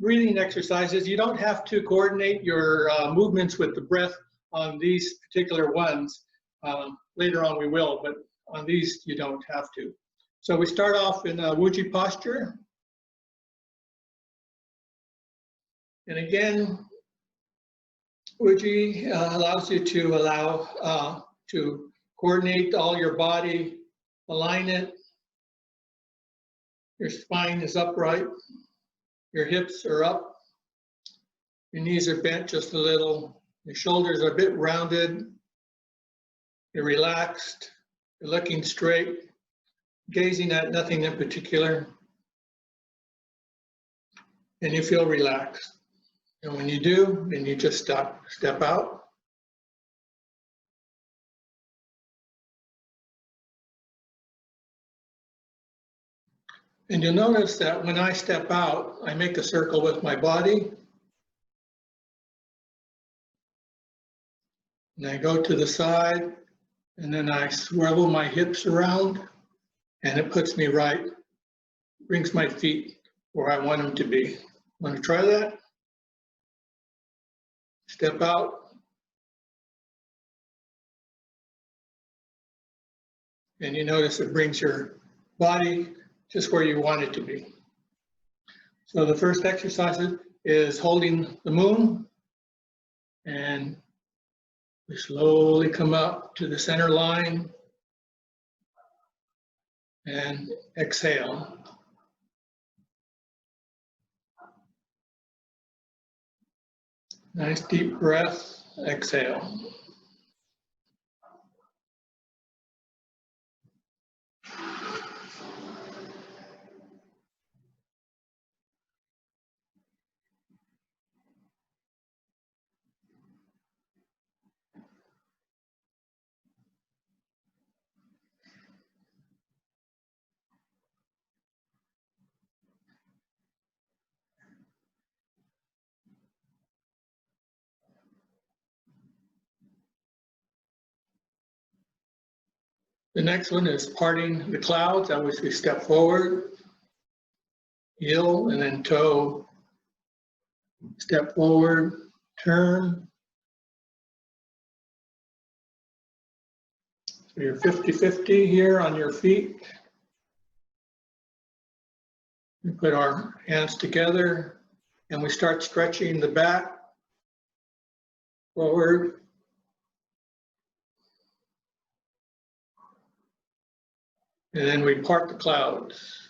breathing exercises. You don't have to coordinate your movements with the breath on these particular ones. Later on we will, but on these you don't have to. So we start off in a Wuji posture. And again, Wuji allows you to to coordinate all your body, align it. Your spine is upright. Your hips are up. Your knees are bent just a little. Your shoulders are a bit rounded. You're relaxed. You're looking straight, gazing at nothing in particular. And you feel relaxed. And when you do, then you just step out. And you'll notice that when I step out, I make a circle with my body. And I go to the side, and then I swivel my hips around, and it puts me right, brings my feet where I want them to be. Want to try that? Step out. And you notice it brings your body just where you want it to be. So the first exercise is holding the moon, and we slowly come up to the center line and exhale. Nice deep breath, exhale. The next one is parting the clouds, at which we step forward, heel, and then toe. Step forward, turn. So you're 50-50 here on your feet. We put our hands together and we start stretching the back forward. And then we part the clouds.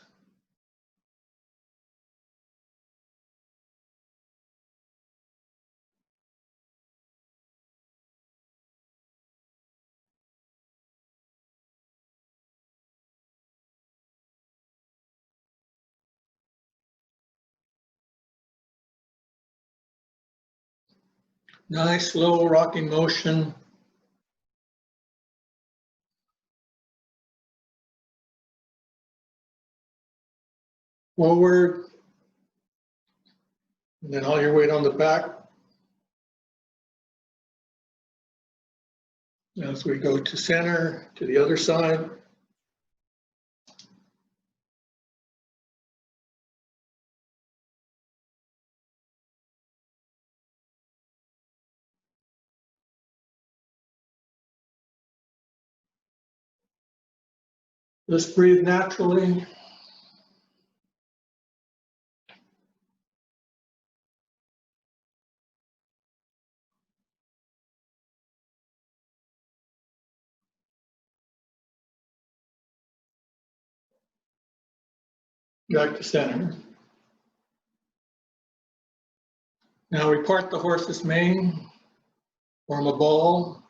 Nice, slow rocking motion. Forward, and then all your weight on the back. As we go to center, to the other side. Just breathe naturally. Back to center. Now we part the horse's mane, form a ball.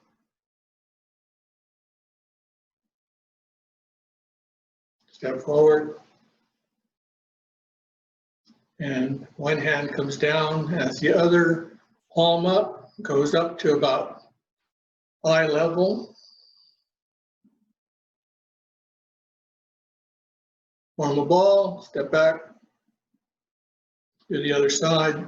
Step forward. And one hand comes down as the other palm up, goes up to about eye level. Form a ball, step back to the other side.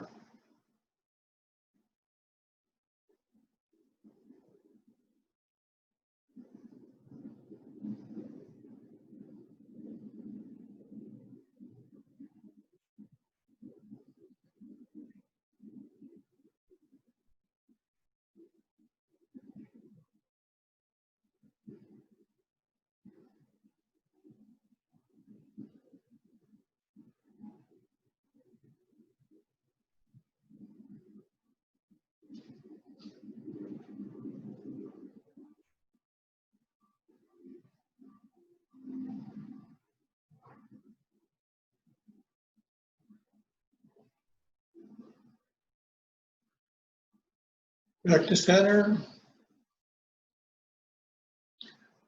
Back to center.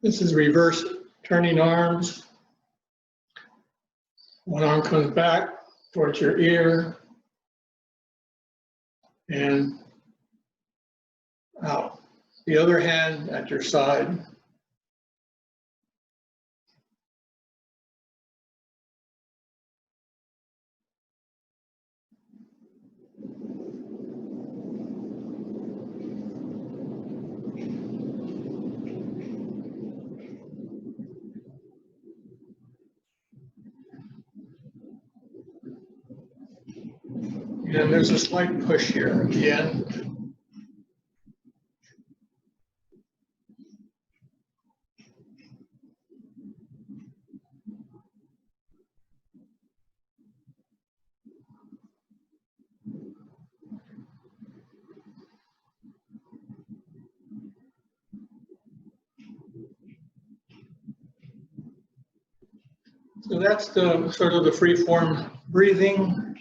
This is reverse turning arms. One arm comes back towards your ear and out. The other hand at your side. And there's a slight push here at the end. So that's the sort of the free form breathing,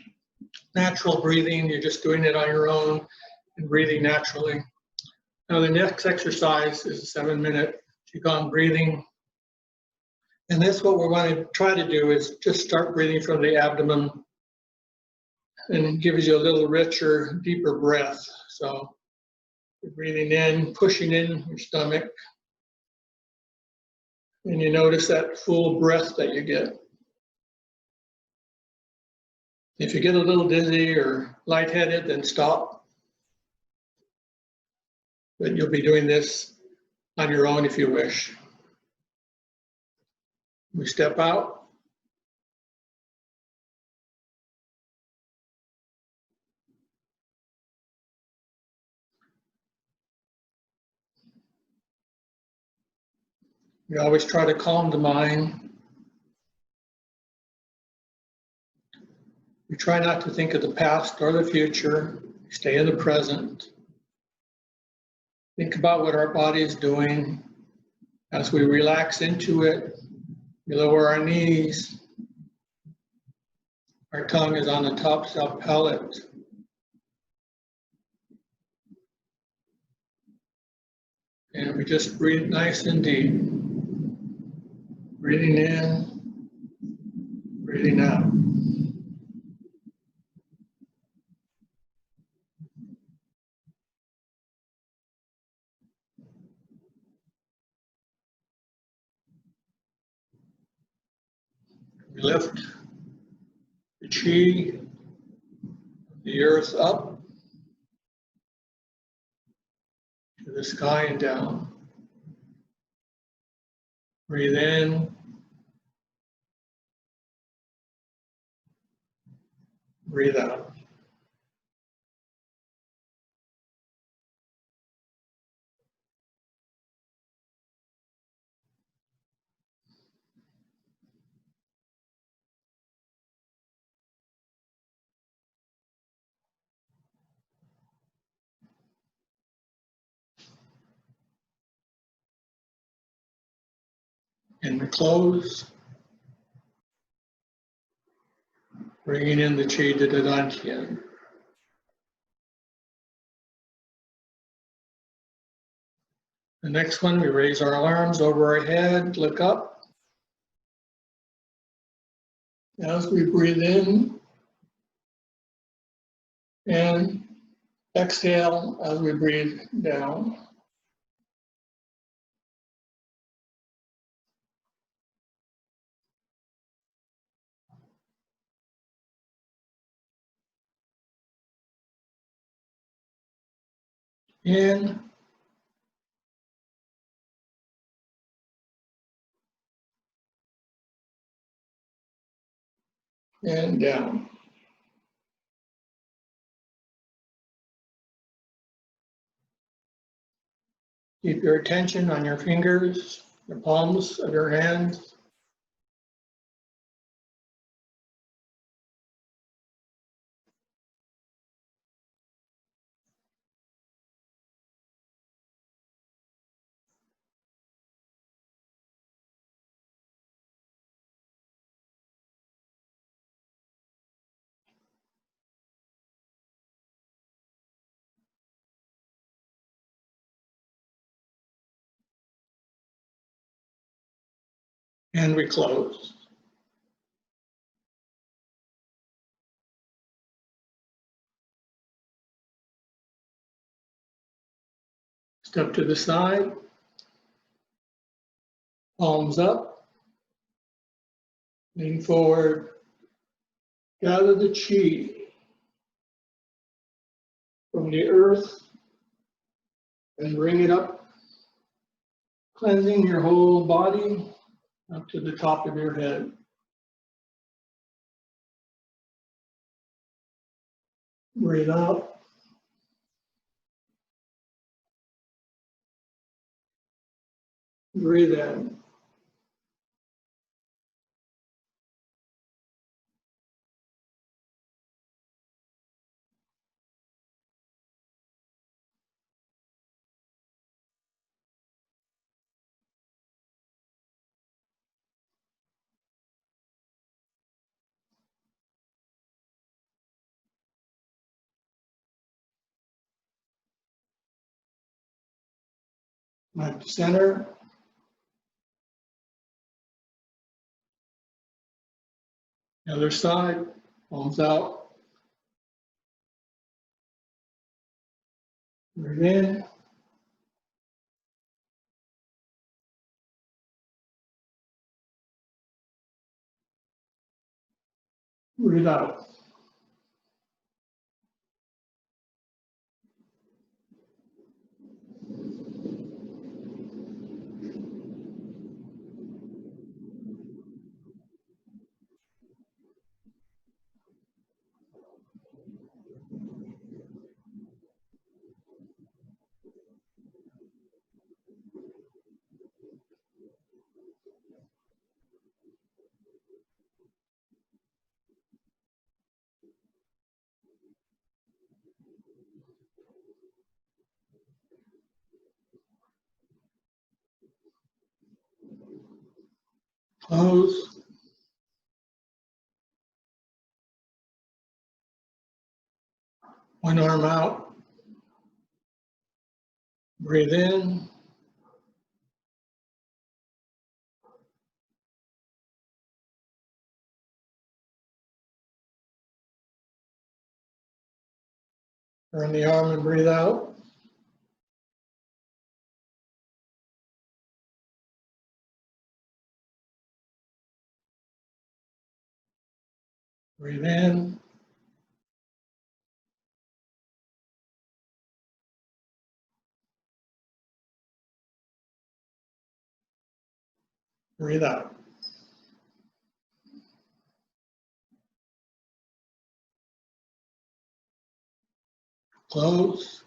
natural breathing. You're just doing it on your own and breathing naturally. Now the next exercise is a 7-minute Qigong breathing. And this, what we're going to try to do is just start breathing from the abdomen, and it gives you a little richer, deeper breath. So you're breathing in, pushing in your stomach, and you notice that full breath that you get. If you get a little dizzy or lightheaded, then stop. But you'll be doing this on your own if you wish. We step out. We always try to calm the mind. We try not to think of the past or the future. We stay in the present. Think about what our body is doing. As we relax into it, we lower our knees. Our tongue is on the top of the palate. And we just breathe nice and deep. Breathing in, breathing out. We lift the chi, the earth up to the sky and down. Breathe in. Breathe out. And we close. Bringing in the chi to the dantian. The next one, we raise our arms over our head, look up. As we breathe in and exhale as we breathe down. In and down. Keep your attention on your fingers, the palms of your hands. and we close. Step to the side, palms up, lean forward, gather the chi from the earth and bring it up, cleansing your whole body up to the top of your head. Breathe out. Breathe in. Back to center. Other side, palms out. Breathe in. Breathe out. Close. One arm out. Breathe in. Turn the arm and breathe out. Breathe in. Breathe out. Close.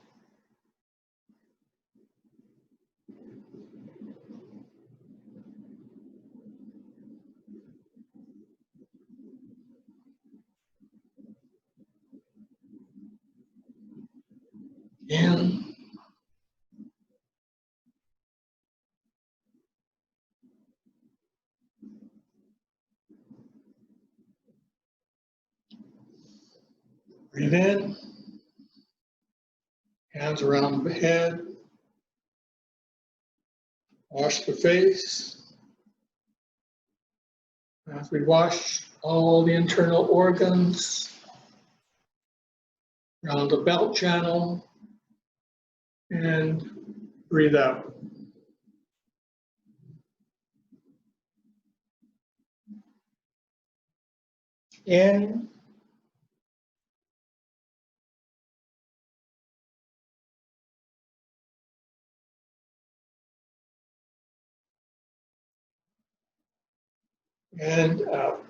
In. Breathe in. Hands around the head. Wash the face. As we wash all the internal organs around the belt channel, and breathe out. In. And out.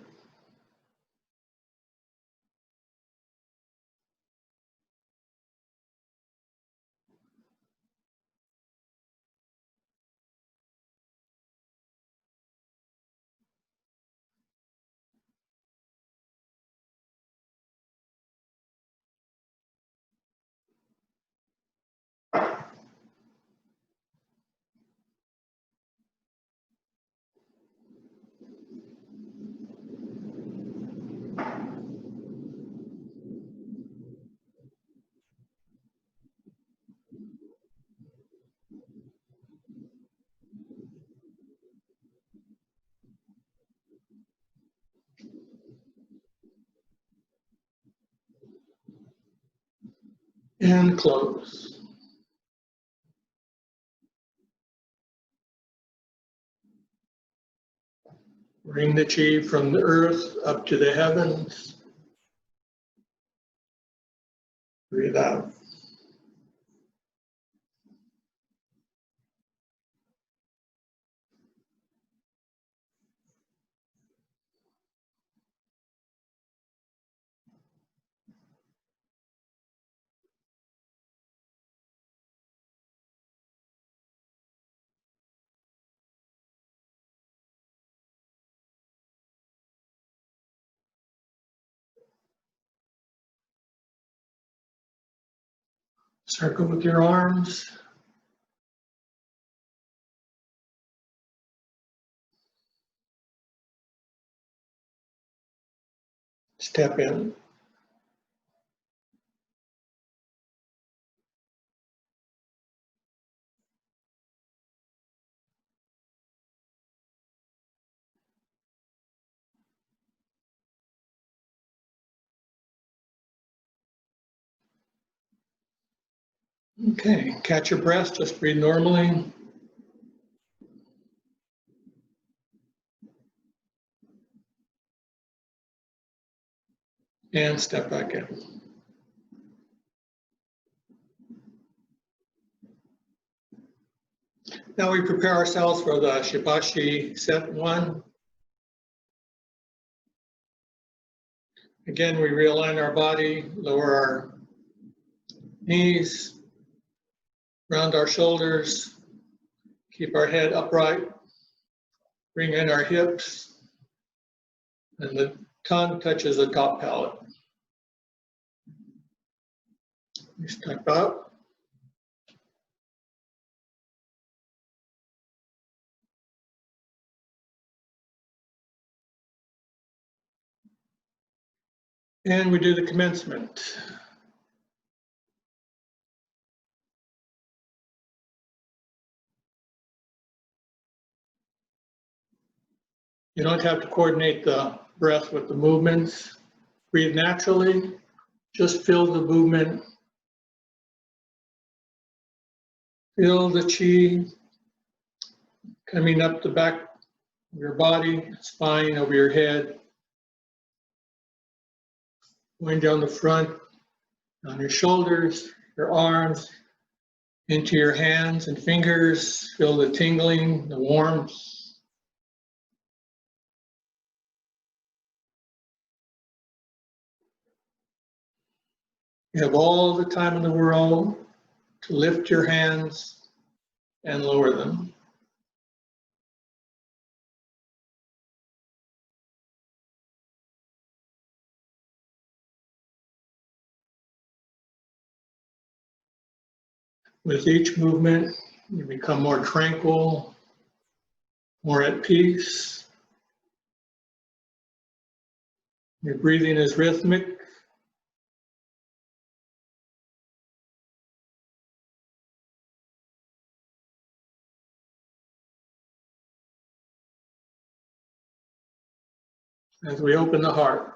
and close. Bring the chi from the earth up to the heavens. Breathe out. Circle with your arms. Step in. Okay, catch your breath, just breathe normally. And step back in. Now we prepare ourselves for the Shibashi Set 1. Again, we realign our body, lower our knees, round our shoulders, keep our head upright, bring in our hips, and the tongue touches the top palate. We step up. And we do the commencement. You don't have to coordinate the breath with the movements. Breathe naturally. Just feel the movement. Feel the chi coming up the back of your body, spine, over your head, going down the front, on your shoulders, your arms, into your hands and fingers. Feel the tingling, the warmth. You have all the time in the world to lift your hands and lower them. With each movement, you become more tranquil, more at peace. Your breathing is rhythmic. As we open the heart.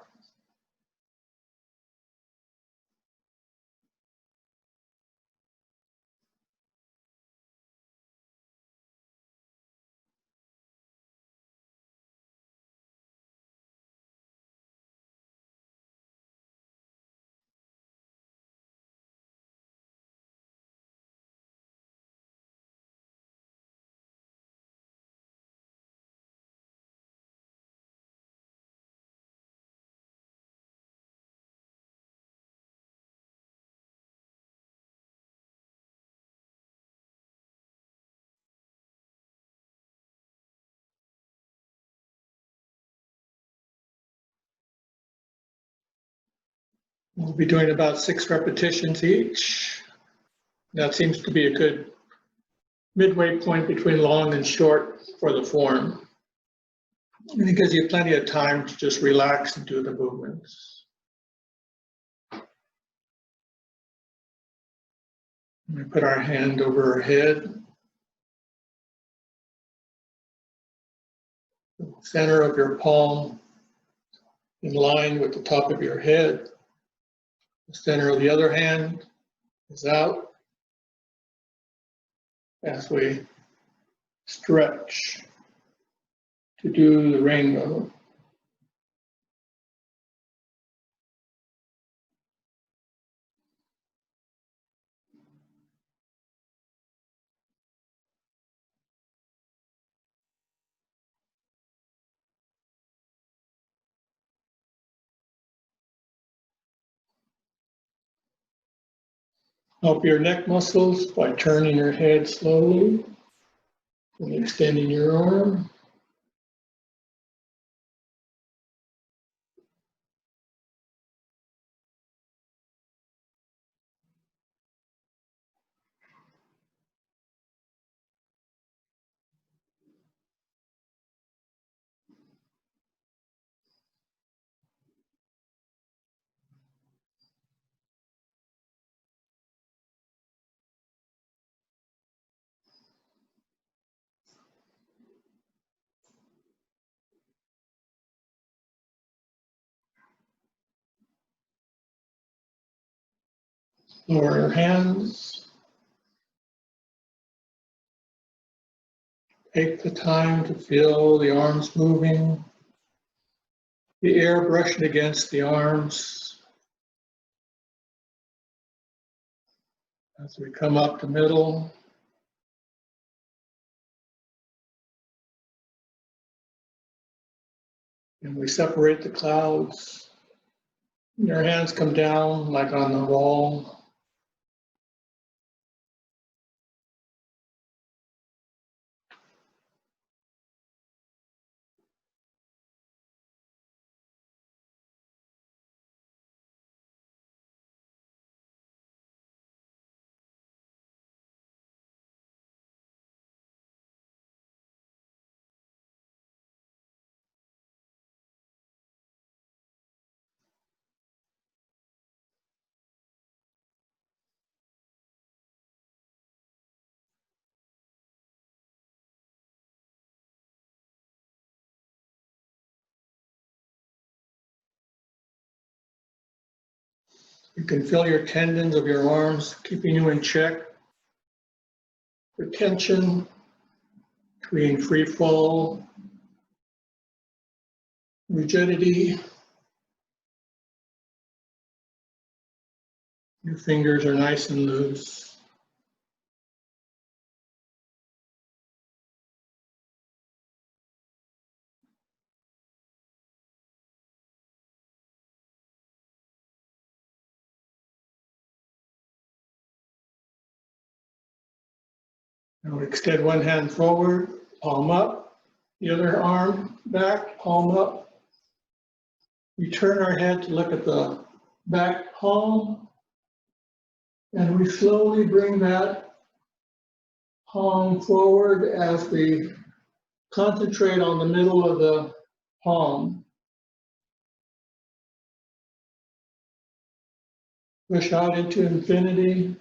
We'll be doing about 6 repetitions each. That seems to be a good midway point between long and short for the form. And it gives you plenty of time to just relax and do the movements. We put our hand over our head. The center of your palm in line with the top of your head. The center of the other hand is out as we stretch to do the rainbow. Help your neck muscles by turning your head slowly and extending your arm. Lower your hands. Take the time to feel the arms moving, the air brushing against the arms. As we come up the middle, and we separate the clouds. Your hands come down like on the wall. You can feel your tendons of your arms keeping you in check. The tension between free fall, rigidity. Your fingers are nice and loose. Now extend one hand forward, palm up, the other arm back, palm up. We turn our head to look at the back palm, and we slowly bring that palm forward as we concentrate on the middle of the palm. Push out into infinity.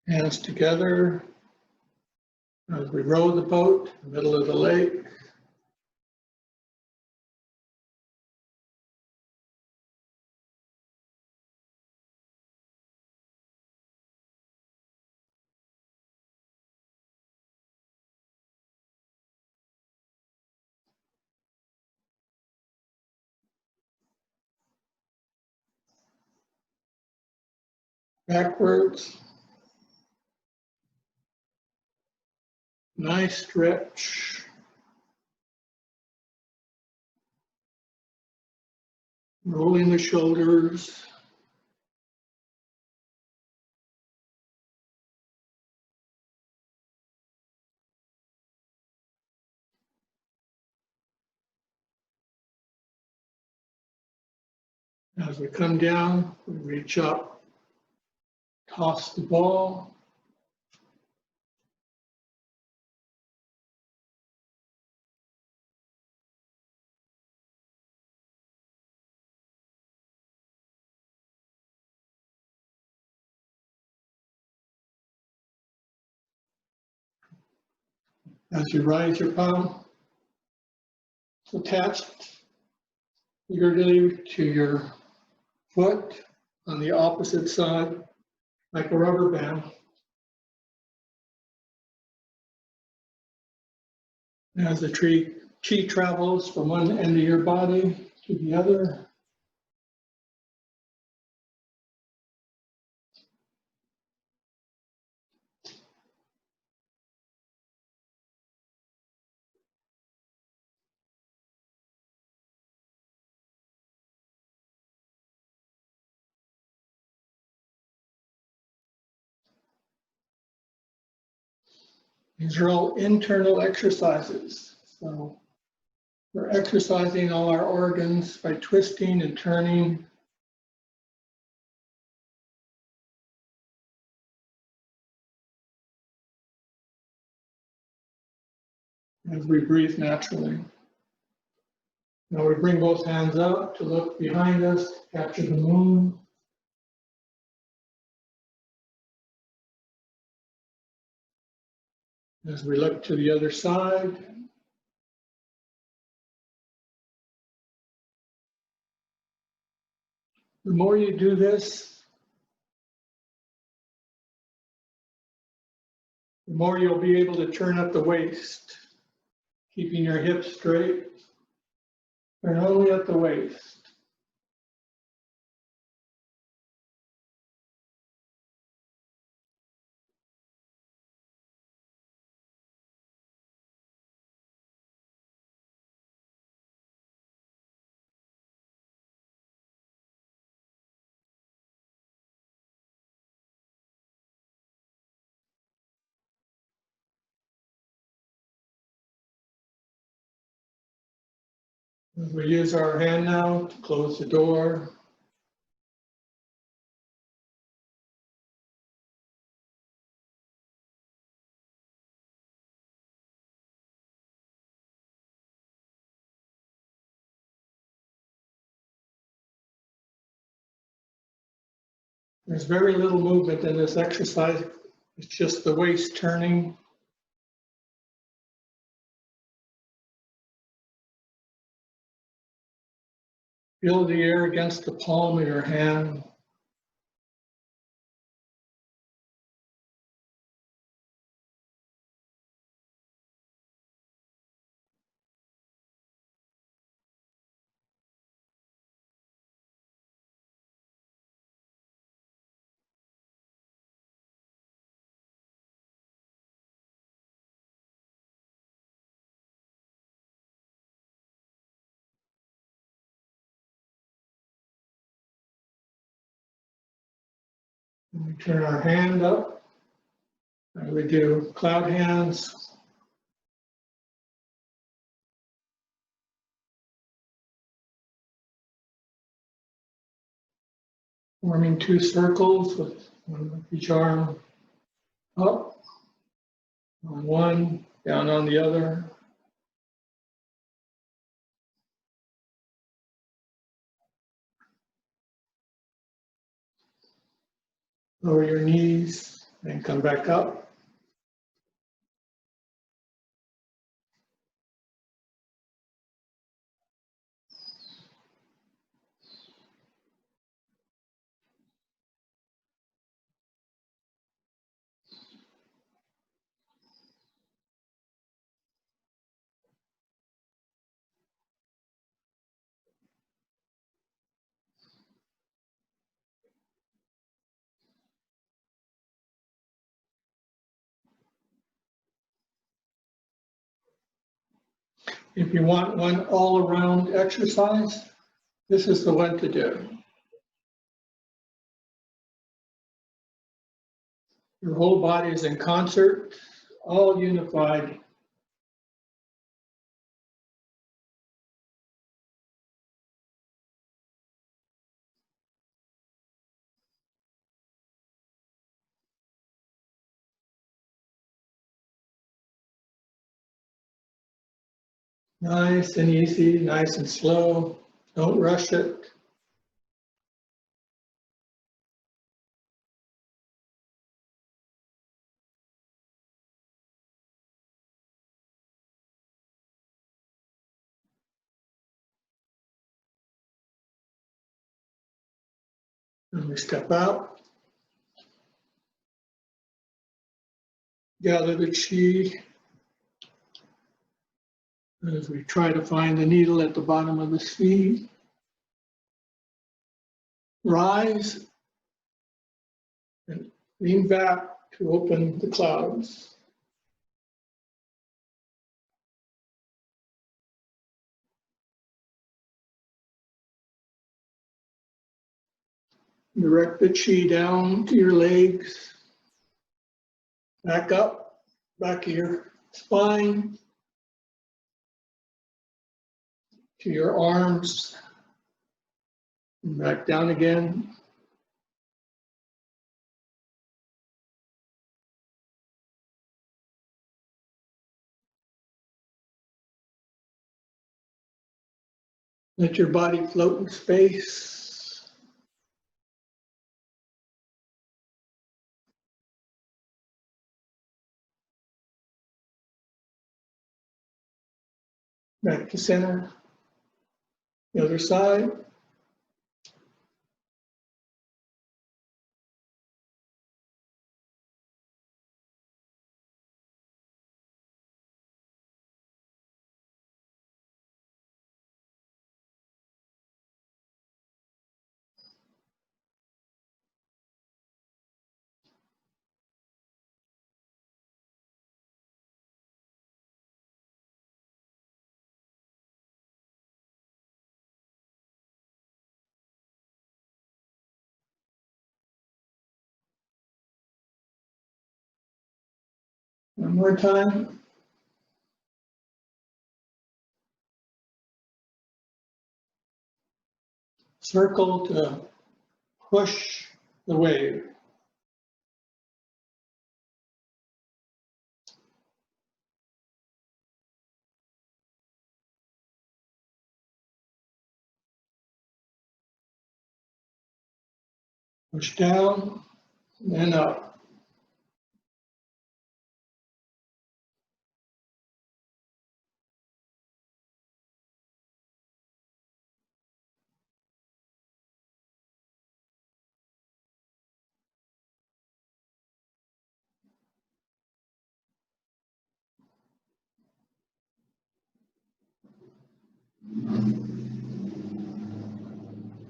Hands together as we row the boat in the middle of the lake. Backwards. Nice stretch. Rolling the shoulders. As we come down, we reach up, toss the ball. As you rise your palm, it's attached figuratively to your foot on the opposite side, like a rubber band. As the chi travels from one end of your body to the other, these are all internal exercises. So we're exercising all our organs by twisting and turning. As we breathe naturally. Now we bring both hands up to look behind us, capture the moon. As we look to the other side, the more you do this, the more you'll be able to turn up the waist, keeping your hips straight. Turn only at the waist. We use our hand now to close the door. There's very little movement in this exercise. It's just the waist turning. Feel the air against the palm of your hand. And we turn our hand up. And we do cloud hands. Forming two circles with one with each arm up on one, down on the other. Lower your knees and come back up. If you want one all-around exercise, This is the one to do. Your whole body is in concert, all unified. Nice and easy, nice and slow. Don't rush it. And we step out. Gather the chi as we try to find the needle at the bottom of the feet. Rise and lean back to open the clouds. Direct the chi down to your legs, back up, back of your spine, to your arms, and back down again. Let your body float in space. Back to center. The other side. One more time. Circle to push the wave. Push down, then up.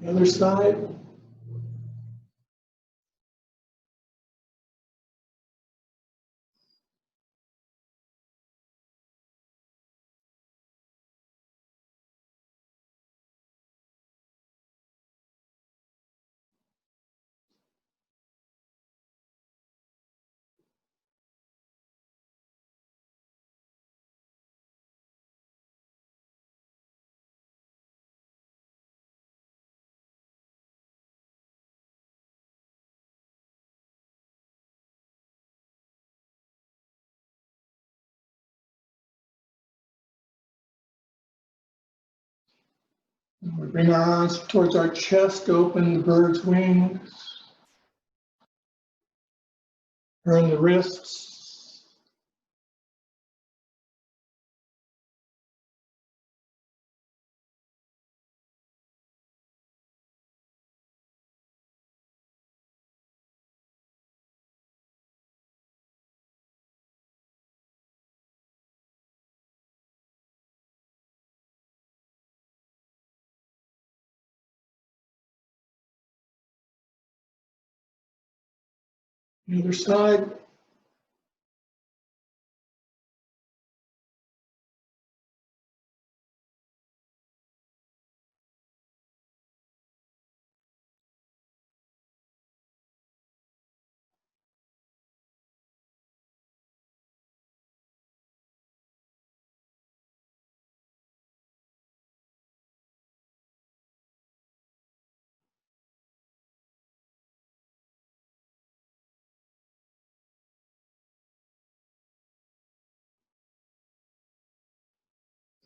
The other side. And we bring our arms towards our chest, open the bird's wings, turn the wrists. The other side.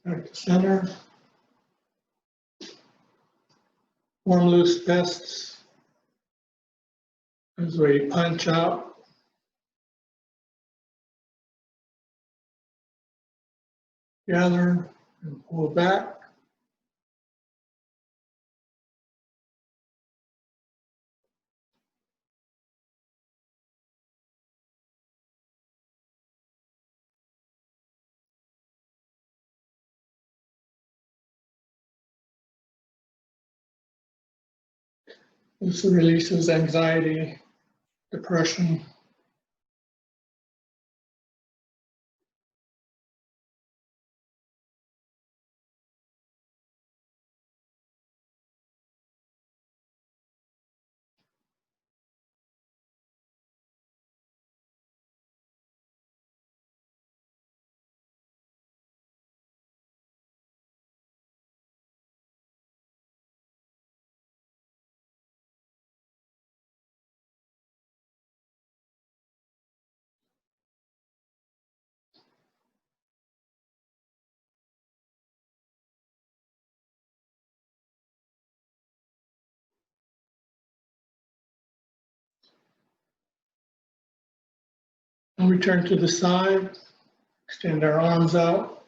Back to center. Warm loose fists as we punch out. Gather and pull back. This releases anxiety, depression. And we turn to the side, extend our arms out,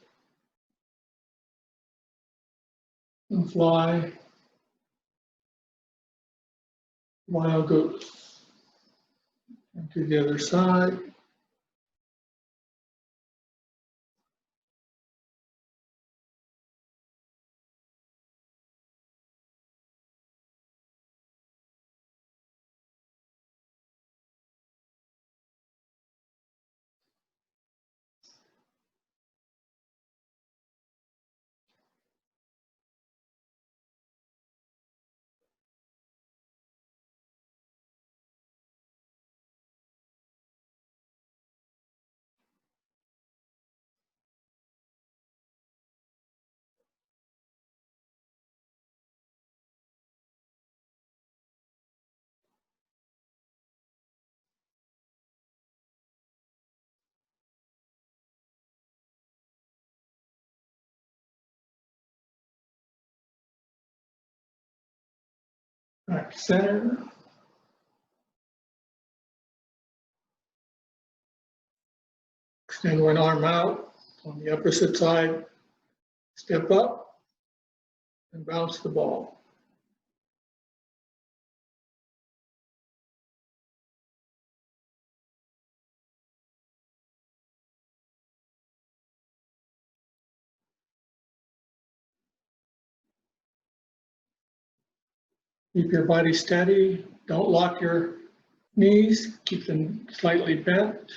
and fly. Wild goose. And to the other side. Back to center. Extend one arm out on the opposite side. Step up and bounce the ball. Keep your body steady. Don't lock your knees. Keep them slightly bent.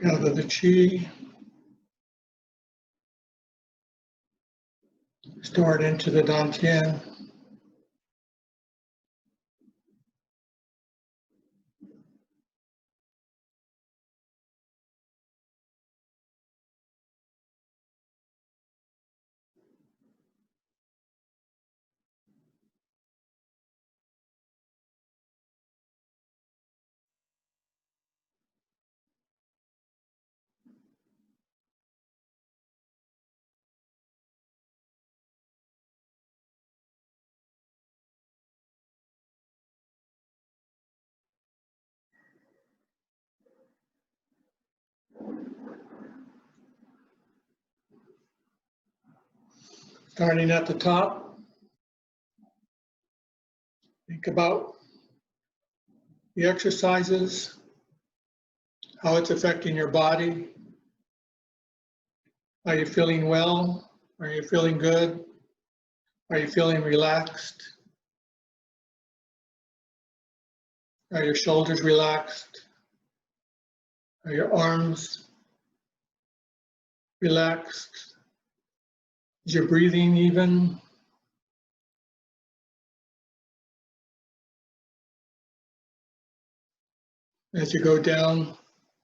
Gather the chi. Store it into the dantian. Starting at the top, think about the exercises, how it's affecting your body, Are you feeling well? Are you feeling good? Are you feeling relaxed? Are your shoulders relaxed? Are your arms relaxed? Is your breathing even? As you go down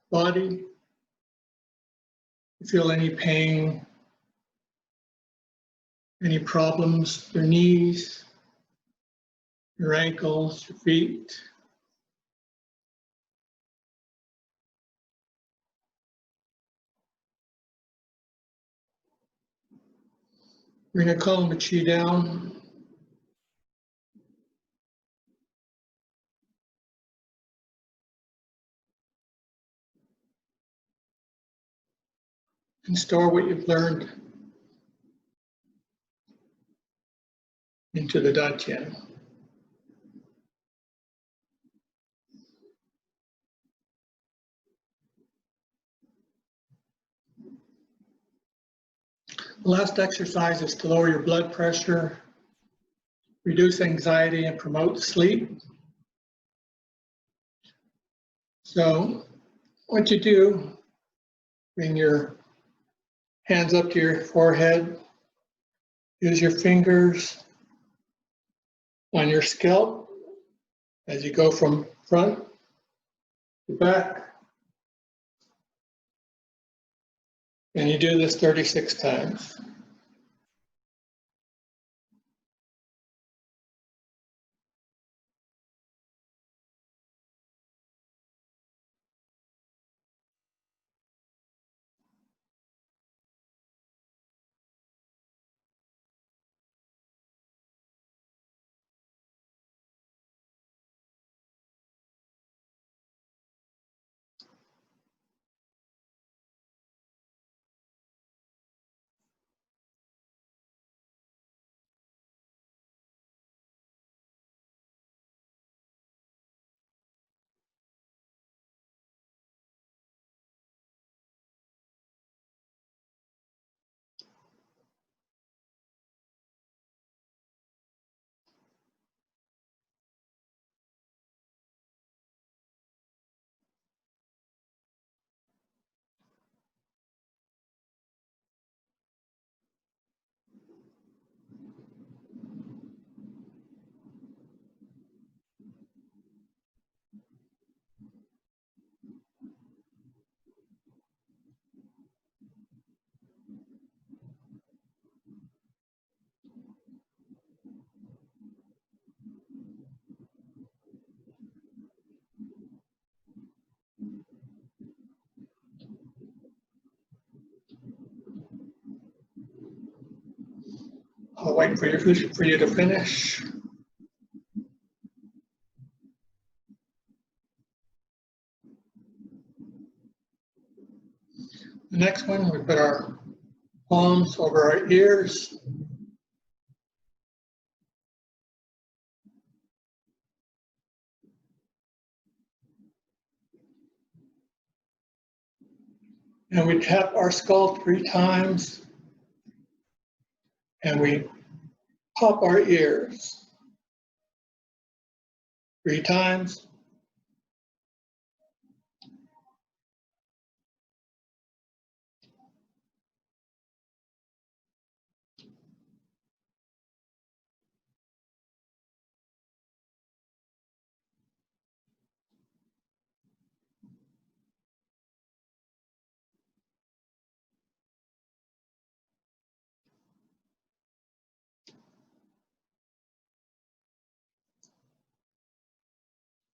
body, you feel any pain, any problems, your knees, your ankles, your feet. Bring a column of chi down. And store what you've learned into the dantian. The last exercise is to lower your blood pressure, reduce anxiety, and promote sleep. So what you do, bring your hands up to your forehead, use your fingers on your scalp as you go from front to back. And you do this 36 times. I'll wait for you to finish. The next one, we put our palms over our ears. And we tap our skull 3 times. And we pop our ears 3 times.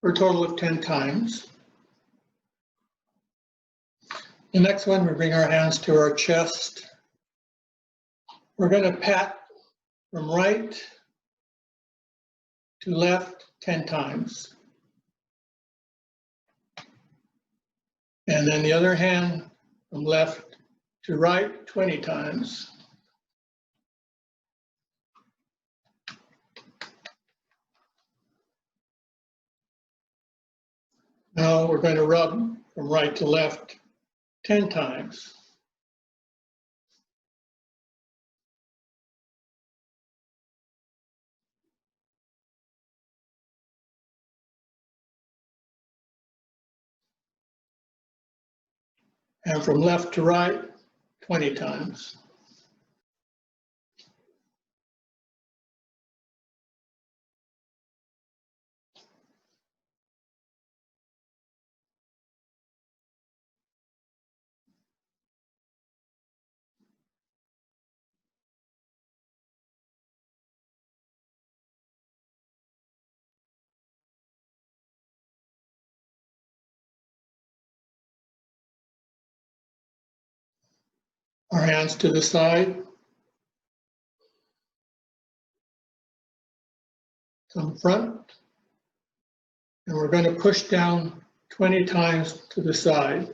For a total of 10 times. The next one, we bring our hands to our chest. We're going to pat from right to left 10 times. And then the other hand from left to right 20 times. Now we're going to rub from right to left 10 times. And from left to right, 20 times. Our hands to the side. Come front. And we're going to push down 20 times to the side.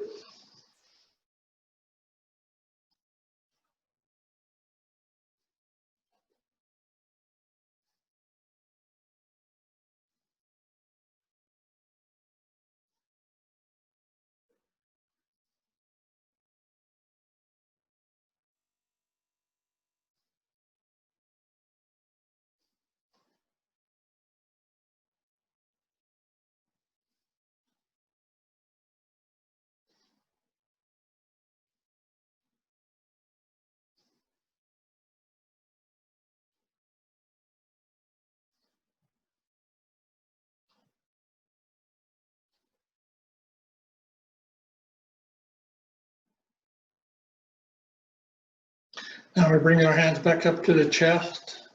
Now we bring our hands back up to the chest,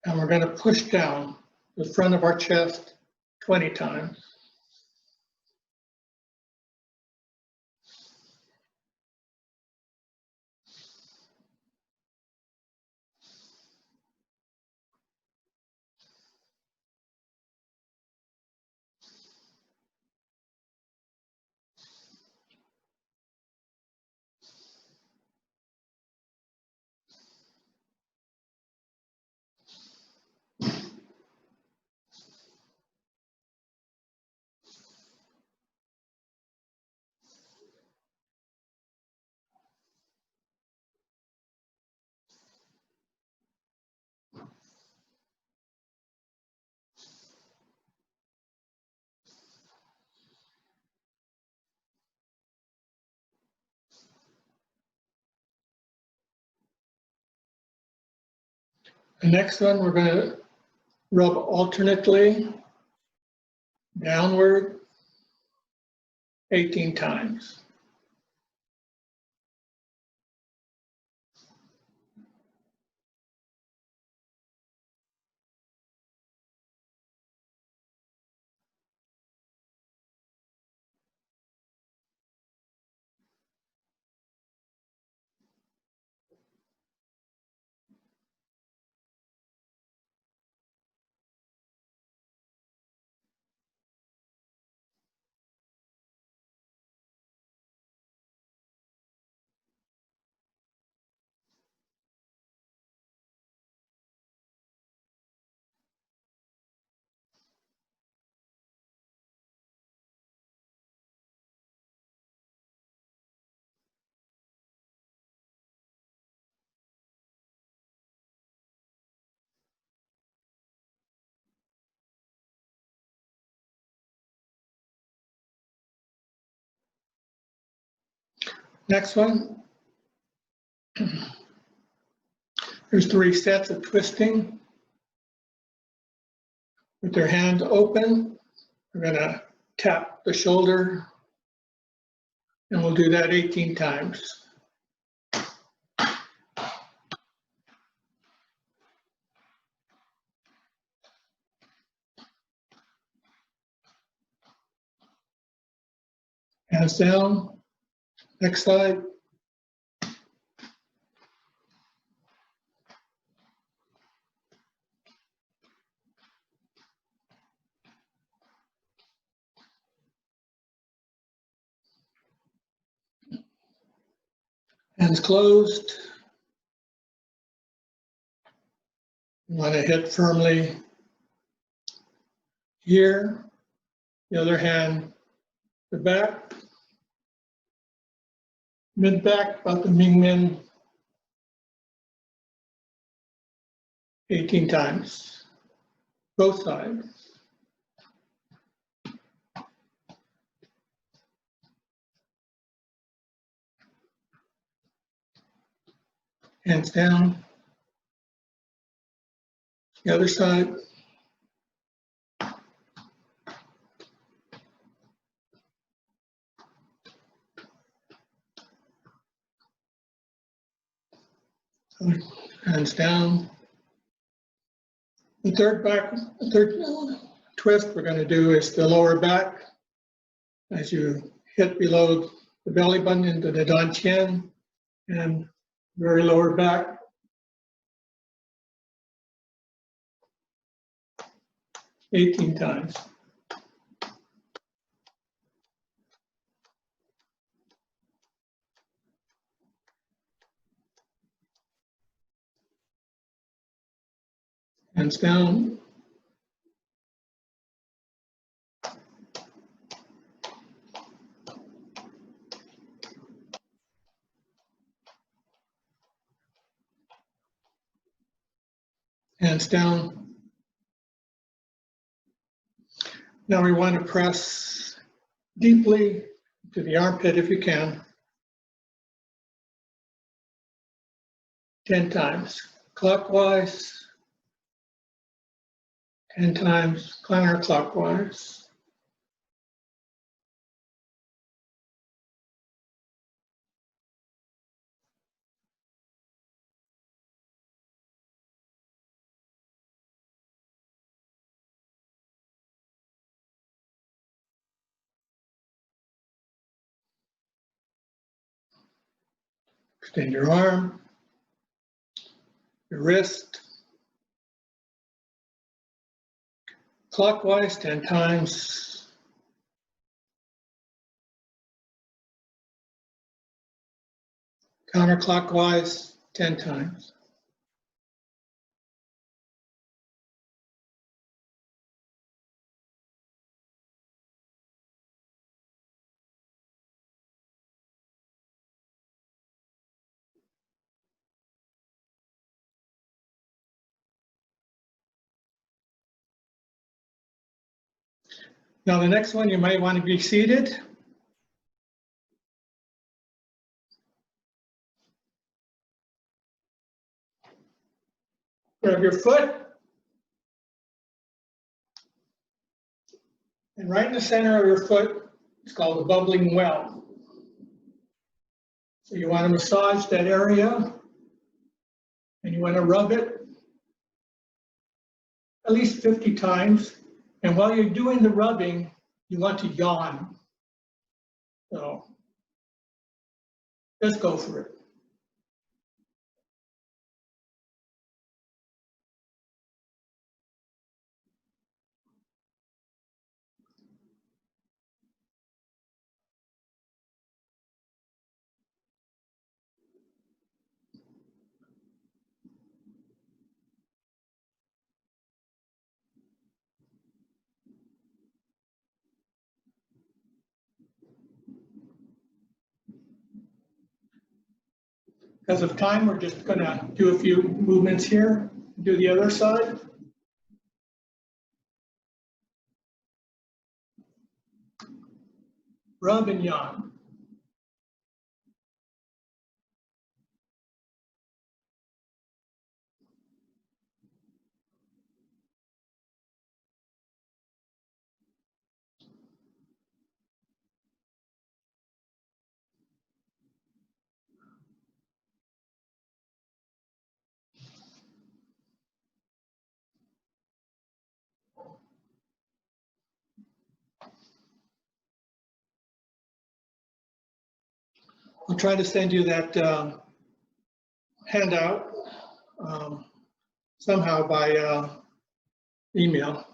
and we're going to push down the front of our chest 20 times. The next one, we're going to rub alternately downward 18 times. Next one. There's 3 sets of twisting. With their hand open, we're going to tap the shoulder, and we'll do that 18 times. Hands down. Next side. Hands closed. You want to hit firmly here. The other hand, the back. Mid-back, about the Ming Men. 18 times. Both sides. Hands down. The other side. Hands down. The third twist we're going to do is the lower back. As you hit below the belly button into the dantian and very lower back. $18 times. Hands down. Hands down. Now we want to press deeply to the armpit if you can. 10 times clockwise. 10 times counterclockwise. Extend your arm, your wrist. Clockwise 10 times. Counterclockwise 10 times. Now the next one, you might want to be seated. Grab your foot. And right in the center of your foot, it's called a bubbling well. So you want to massage that area and you want to rub it at least 50 times. And while you're doing the rubbing, you want to yawn. So just go for it. Because of time, we're just going to do a few movements here. Do the other side. Rub and yawn. I'll try to send you that handout somehow by email.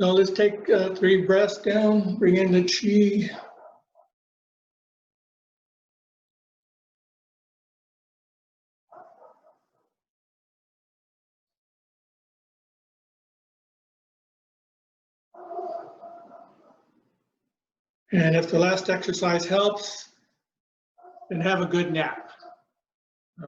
So let's take 3 breaths down, bring in the chi. And if the last exercise helps, then have a good nap.